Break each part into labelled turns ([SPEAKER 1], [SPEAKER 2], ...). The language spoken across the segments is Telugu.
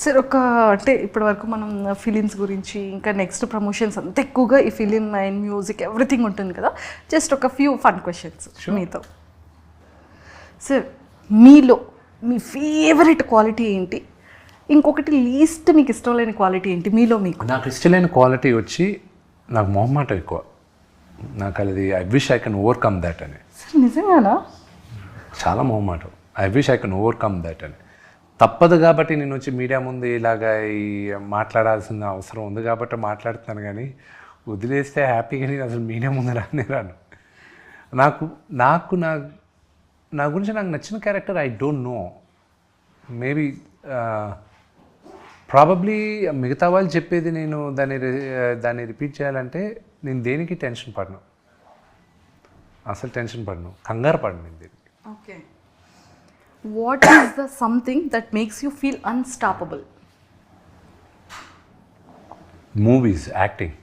[SPEAKER 1] సార్ ఒక అంటే ఇప్పటివరకు మనం ఫిలిమ్స్ గురించి ఇంకా నెక్స్ట్ ప్రమోషన్స్ అంత ఎక్కువగా ఈ ఫిలిం అండ్ మ్యూజిక్ ఎవ్రీథింగ్ ఉంటుంది కదా, జస్ట్ ఒక ఫ్యూ ఫన్ క్వశ్చన్స్ మీతో. సార్ మీలో మీ ఫేవరెట్ క్వాలిటీ ఏంటి, ఇంకొకటి లీస్ట్ మీకు ఇష్టం లేని క్వాలిటీ ఏంటి మీలో మీకు?
[SPEAKER 2] నాకు ఇష్టమైన క్వాలిటీ వచ్చి నాకు మొహమాటం ఎక్కువ. నాకు అది I wish I can overcome that అని.
[SPEAKER 1] సార్ నిజంగానా?
[SPEAKER 2] చాలా మొహమాటం. I wish I can overcome that అని. తప్పదు కాబట్టి నేను వచ్చి మీడియా ముందు ఇలాగా ఈ మాట్లాడాల్సిన అవసరం ఉంది కాబట్టి మాట్లాడుతున్నాను, కానీ వదిలేస్తే హ్యాపీగా నేను అసలు మీడియా ముందు రాను. నాకు నాకు నా నా గురించి నాకు నచ్చిన character I don't know, maybe probably మిగతా వాళ్ళు చెప్పేది నేను దాన్ని రిపీట్ చేయాలంటే నేను దేనికి టెన్షన్ పడను, అసలు టెన్షన్ పడను, కంగారు పడను నేను దేనికి.
[SPEAKER 1] Okay, what is the something that makes you feel unstoppable?
[SPEAKER 2] Movies, acting.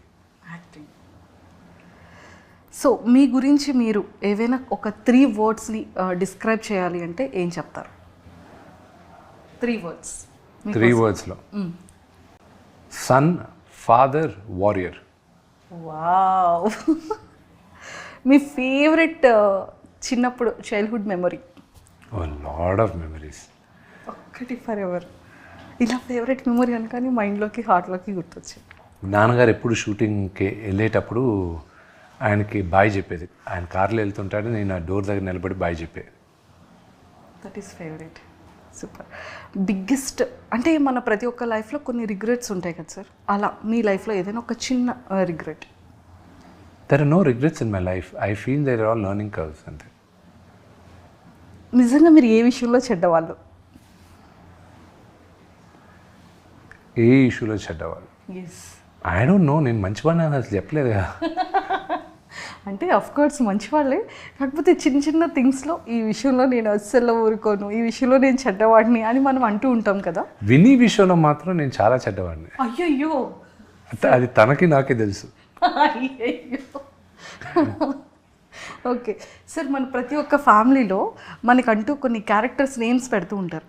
[SPEAKER 1] So మీ గురించి మీరు ఏవైనా ఒక 3 wordsని డిస్క్రైబ్ చేయాలి అంటే ఏం చెప్తారు? 3 words.
[SPEAKER 2] 3 wordsలో సన్, ఫాదర్, వారియర్.
[SPEAKER 1] వావ్. మీ ఫేవరెట్ చిన్నప్పుడు childhood memory?
[SPEAKER 2] Load of memories.
[SPEAKER 1] ఒక్కటి ఫర్ ఎవర్ ఇలా ఫేవరెట్ మెమరీ అనుకని మైండ్లోకి హార్ట్లోకి గుర్తొచ్చింది.
[SPEAKER 2] నాన్నగారు ఎప్పుడు షూటింగ్కి వెళ్ళేటప్పుడు ఆయనకి బాయ్ చెప్పేది. ఆయన కార్లో వెళ్తుంటాడు, నేను ఆ డోర్ దగ్గర నిలబడి బాయ్ చెప్పేది.
[SPEAKER 1] That is favourite. Super. Biggest అంటే మన ప్రతి ఒక్క లైఫ్లో కొన్ని రిగ్రెట్స్ ఉంటాయి కదా సార్, అలా మీ లైఫ్లో ఏదైనా ఒక చిన్న regret?
[SPEAKER 2] There are no regrets in my life. I feel there are all learning curves అంతే.
[SPEAKER 1] నిజంగా మీరు ఏ విషయంలో చెడ్డవాళ్ళు?
[SPEAKER 2] ఏ ఇష్యూలో చెడ్డవాళ్ళు?
[SPEAKER 1] ఎస్.
[SPEAKER 2] ఐ డోంట్ నో, నేను మంచివాడిని అని అసలు చెప్పలేదు కదా.
[SPEAKER 1] అంటే అఫ్కోర్స్ మంచివాళ్ళే, కాకపోతే చిన్న చిన్న థింగ్స్లో ఈ విషయంలో నేను అస్సలు ఊరుకోను, ఈ విషయంలో నేను చెడ్డవాడిని అని మనం అంటూ ఉంటాం కదా.
[SPEAKER 2] విని విషయంలో మాత్రం నేను చాలా చెడ్డవాడిని.
[SPEAKER 1] అయ్యయ్యో,
[SPEAKER 2] అంటే అది తనకి నాకే తెలుసు.
[SPEAKER 1] అయ్యయ్యో. ఓకే సార్, మన ప్రతి ఒక్క ఫ్యామిలీలో మనకంటూ కొన్ని క్యారెక్టర్స్ నేమ్స్ పెడుతూ ఉంటారు.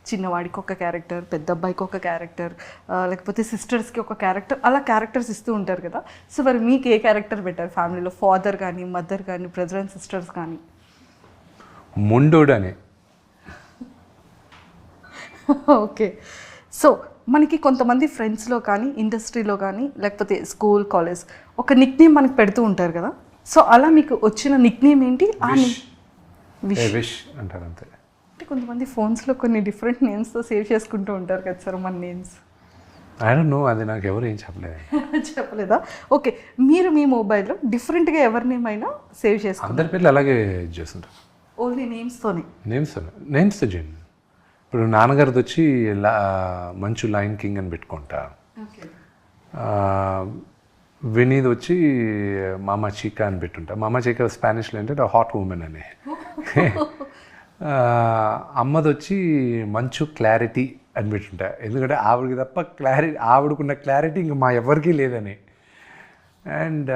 [SPEAKER 1] చిన్నవాడికి ఒక క్యారెక్టర్, పెద్ద అబ్బాయికి ఒక క్యారెక్టర్, లేకపోతే సిస్టర్స్కి ఒక క్యారెక్టర్, అలా క్యారెక్టర్స్ ఇస్తూ ఉంటారు కదా. సో మరి మీకు ఏ క్యారెక్టర్ పెట్టారు ఫ్యామిలీలో? ఫాదర్ కానీ, మదర్ కానీ, బ్రదర్ అండ్ సిస్టర్స్ కానీ?
[SPEAKER 2] ముండోడు అని.
[SPEAKER 1] ఓకే. సో మనకి కొంతమంది ఫ్రెండ్స్లో కానీ, ఇండస్ట్రీలో కానీ, లేకపోతే స్కూల్, కాలేజ్ ఒక నిక్ నేమ్ మనకి పెడుతూ ఉంటారు కదా. సో అలా మీకు వచ్చిన నిక్ నేమ్ ఏంటి?
[SPEAKER 2] విష్ అంటారు అంతే.
[SPEAKER 1] అంటే కొంతమంది ఫోన్స్లో కొన్ని డిఫరెంట్ నేమ్స్తో సేవ్ చేసుకుంటూ ఉంటారు కదా సార్ మన నేమ్స్.
[SPEAKER 2] ఐ డోంట్ నో, అది నాకు ఎవరు ఏం చెప్పలేదు.
[SPEAKER 1] చెప్పలేదా? ఓకే, మీరు మీ మొబైల్లో డిఫరెంట్గా ఎవరి నేమ్ అయినా సేవ్ చేసుకుంటారు?
[SPEAKER 2] అందరి పేర్లు అలాగే చేస్తుంటారు.
[SPEAKER 1] ఓన్లీ నేమ్స్తోనే?
[SPEAKER 2] నేమ్స్తో చేయండి. ఇప్పుడు నాన్నగారిది వచ్చి మంచు లైన్ కింగ్ అని పెట్టుకుంటా. వినీది వచ్చి మామా చీకా అని పెట్టుంటా. మామా చీకా స్పానిష్లో ఏంటంటే హాట్ ఉమెన్ అని. అమ్మది వచ్చి మంచు క్లారిటీ అని పెట్టుంటా, ఎందుకంటే ఆవిడకి తప్ప ఆవిడకున్న క్లారిటీ ఇంక మా ఎవరికీ లేదని. అండ్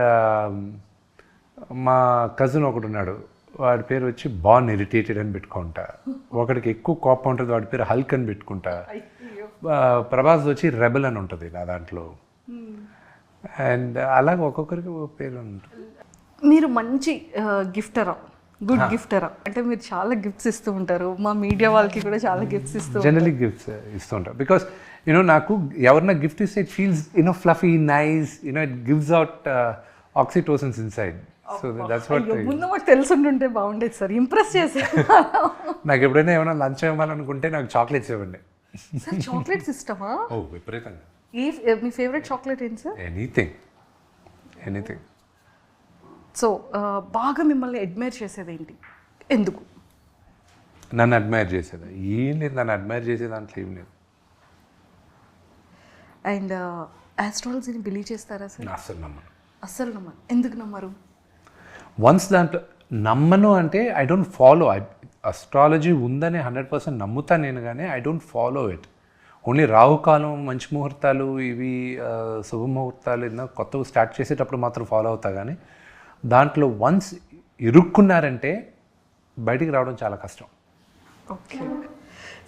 [SPEAKER 2] మా కజిన్ ఒకడు ఉన్నాడు, వాడి పేరు వచ్చి బాన్ ఇరిటేటెడ్ అని పెట్టుకుంటా. ఒకడికి ఎక్కువ కోపం ఉంటుంది, వాడి పేరు హల్క్ అని పెట్టుకుంటా. ప్రభాస్ వచ్చి రెబల్ అని ఉంటుంది నా దాంట్లో. అండ్ అలాగే ఒక్కొక్కరికి పేరు ఉంటుంది.
[SPEAKER 1] మీరు మంచి గిఫ్టరా, గుడ్ గిఫ్టరా? అంటే మీరు చాలా గిఫ్ట్స్ ఇస్తూ ఉంటారు, మా మీడియా వాళ్ళకి కూడా చాలా గిఫ్ట్స్ ఇస్తూ ఉంటారు.
[SPEAKER 2] జనరలీ గిఫ్ట్స్ ఇస్తూ ఉంటారు బికాస్ నాకు ఎవరన్నా గిఫ్ట్ ఇస్తే it feels fluffy, nice, it gives out oxytocins inside. So that's what.
[SPEAKER 1] ముందు మాకు తెలుసుంటుంటే బాగుండేది సార్, ఇంప్రెస్ చేశారు.
[SPEAKER 2] నాకు ఎప్పుడైనా ఏమైనా లంచ్ ఇవ్వాలనుకుంటే నాకు చాక్లెట్స్ ఇవ్వండి.
[SPEAKER 1] సార్ చాక్లెట్స్ ఇష్టమా?
[SPEAKER 2] ఓ విపరీతంగా.
[SPEAKER 1] మీ ఫేవరెట్ చాక్లెట్ ఏంటి సార్?
[SPEAKER 2] ఎనీథింగ్.
[SPEAKER 1] సో బాగా మిమ్మల్ని అడ్మైర్ చేసేది ఏంటి, ఎందుకు?
[SPEAKER 2] నన్ను అడ్మైర్ చేసేది ఏం లేదు, నన్ను అడ్మైర్ చేసే దాంట్లో ఏం లేదు.
[SPEAKER 1] అండ్ ఆస్ట్రాలజీని బిలీవ్ చేస్తారా సార్? అస్సలు నమ్మను. ఎందుకు నమ్మరు?
[SPEAKER 2] వన్స్ దాంట్లో నమ్మను అంటే ఐ డోంట్ ఫాలో. అస్ట్రాలజీ ఉందని 100% నమ్ముతాను నేను, కానీ I don't follow it. Only రాహుకాలం, మంచి ముహూర్తాలు, ఇవి శుభముహూర్తాలు ఏదైనా కొత్తవి స్టార్ట్ చేసేటప్పుడు మాత్రం ఫాలో అవుతా, కానీ దాంట్లో వన్స్ ఇరుక్కున్నారంటే బయటికి రావడం చాలా కష్టం.
[SPEAKER 1] Okay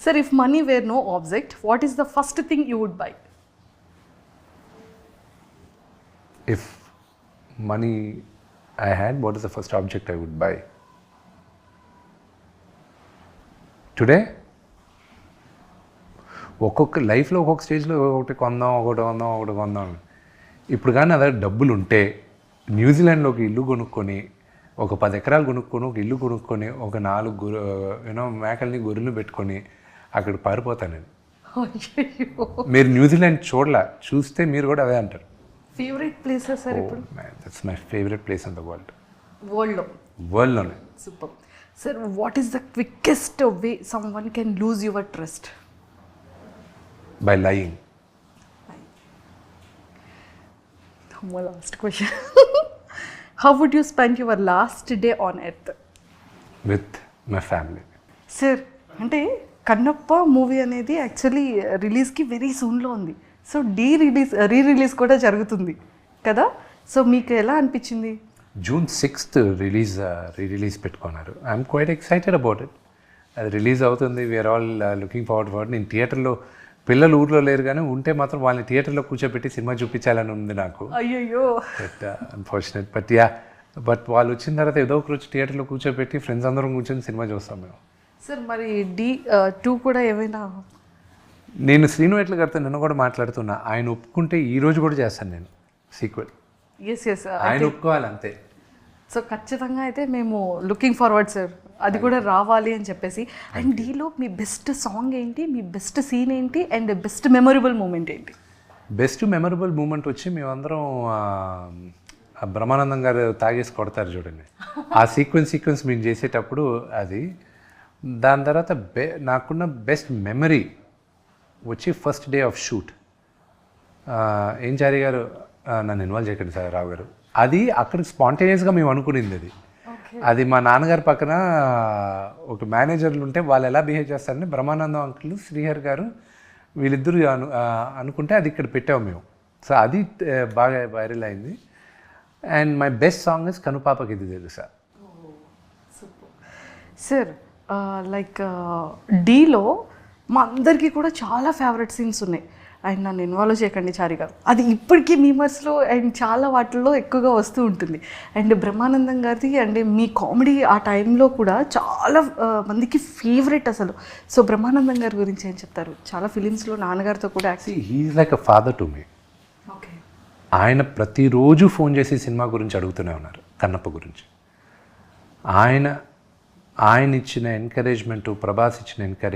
[SPEAKER 1] sir if money were no object what is the first thing you would buy?
[SPEAKER 2] If money I had, what is the first object I would buy? Today? ఒక్కొక్క లైఫ్లో ఒక్కొక్క స్టేజ్లో ఒకటి కొందాం. ఇప్పుడు కానీ అదే డబ్బులు ఉంటే న్యూజిలాండ్లో ఒక ఇల్లు కొనుక్కొని, ఒక 10 ఎకరాలు కొనుక్కొని, ఒక ఇల్లు కొనుక్కొని, ఒక 4 మేకల్ని గొర్రెలు పెట్టుకొని అక్కడ పారిపోతాను నేను. మీరు న్యూజిలాండ్ చూస్తే మీరు కూడా అదే అంటారు.
[SPEAKER 1] ఫేవరెట్ ప్లేసెస్ సార్ ఇప్పుడు?
[SPEAKER 2] That's my favourite place in the world.
[SPEAKER 1] వరల్డ్లోనే. Super. Sir what is the quickest way someone can lose your trust?
[SPEAKER 2] By lying.
[SPEAKER 1] My last question. How would you spend your last day on earth?
[SPEAKER 2] With my family.
[SPEAKER 1] Sir అంటే కన్నప్ప మూవీ అనేది యాక్చువల్లీ రిలీజ్కి వెరీ సూన్లో ఉంది. సో రీ రిలీజ్ కూడా జరుగుతుంది కదా. సో మీకు ఎలా అనిపించింది?
[SPEAKER 2] June 6th రిలీజ్ పెట్టుకున్నారు. I'm quite excited about it. అది రిలీజ్ అవుతుంది. We're all looking forward for. నేను థియేటర్లో, పిల్లలు ఊర్లో లేరు కానీ ఉంటే మాత్రం వాళ్ళని థియేటర్లో కూర్చోబెట్టి సినిమా చూపించాలని ఉంది నాకు.
[SPEAKER 1] అయ్యో.
[SPEAKER 2] But unfortunate. బట్ వాళ్ళు వచ్చిన తర్వాత ఏదో ఒక రోజు థియేటర్లో కూర్చోబెట్టి ఫ్రెండ్స్ అందరం కూర్చొని సినిమా చూస్తాం మేము.
[SPEAKER 1] సార్ మరి D2 కూడా ఏమైనా?
[SPEAKER 2] నేను శ్రీను ఎట్ల గారితో నిన్న కూడా మాట్లాడుతున్నా. ఆయన ఒప్పుకుంటే ఈ రోజు కూడా చేస్తాను నేను సీక్వెల్.
[SPEAKER 1] ఎస్
[SPEAKER 2] ఆయన ఒప్పుకోవాలి అంతే.
[SPEAKER 1] సో ఖచ్చితంగా అయితే మేము లుకింగ్ ఫార్వర్డ్ సార్, అది కూడా రావాలి అని చెప్పేసి. అండ్ డీలో మీ బెస్ట్ సాంగ్ ఏంటి, మీ బెస్ట్ సీన్ ఏంటి, అండ్ బెస్ట్ మెమొరబుల్ మూమెంట్ ఏంటి?
[SPEAKER 2] బెస్ట్ మెమరబుల్ మూమెంట్ వచ్చి మేమందరం బ్రహ్మానందం గారు తాగేసి కొడతారు చూడండి, ఆ సీక్వెన్స్ మేము చేసేటప్పుడు అది. దాని తర్వాత నాకున్న బెస్ట్ మెమరీ వచ్చి ఫస్ట్ డే ఆఫ్ షూట్. ఏం చారి గారు నన్ను ఇన్వాల్వ్ చేయకండి సార్ రావు గారు, అది అక్కడ స్పాంటేనియస్గా మేము అనుకునింది. అది మా నాన్నగారి పక్కన ఒక మేనేజర్లు ఉంటే వాళ్ళు ఎలా బిహేవ్ చేస్తారని బ్రహ్మానందం అంకుల్, శ్రీహర్ గారు వీళ్ళిద్దరూ అనుకుంటే అది ఇక్కడ పెట్టాము మేము. సో అది బాగా వైరల్ అయింది. And my best song is కనుపాపకి ఇది తెలుసా.
[SPEAKER 1] సార్ లైక్ డీలో మా అందరికీ కూడా చాలా ఫేవరెట్ సీన్స్ ఉన్నాయి. అండ్ నన్ను ఇన్వాల్వ్ చేయకండి చారి గారు, అది ఇప్పటికీ మీమర్స్లో అండ్ చాలా వాటిల్లో ఎక్కువగా వస్తూ ఉంటుంది. అండ్ బ్రహ్మానందం గారిది అండ్ మీ కామెడీ ఆ టైంలో కూడా చాలా మందికి ఫేవరెట్ అసలు. సో బ్రహ్మానందం గారి గురించి ఏం చెప్తారు? చాలా ఫిలిమ్స్లో నాన్నగారితో కూడా
[SPEAKER 2] he's like a father to me.
[SPEAKER 1] Okay.
[SPEAKER 2] ఆయన ప్రతిరోజు ఫోన్ చేసి సినిమా గురించి అడుగుతూనే ఉన్నారు, కన్నప్ప గురించి. ఆయన ఇచ్చిన ఎంకరేజ్మెంటు, ప్రభాస్ ఇచ్చిన ఎంకరేజ్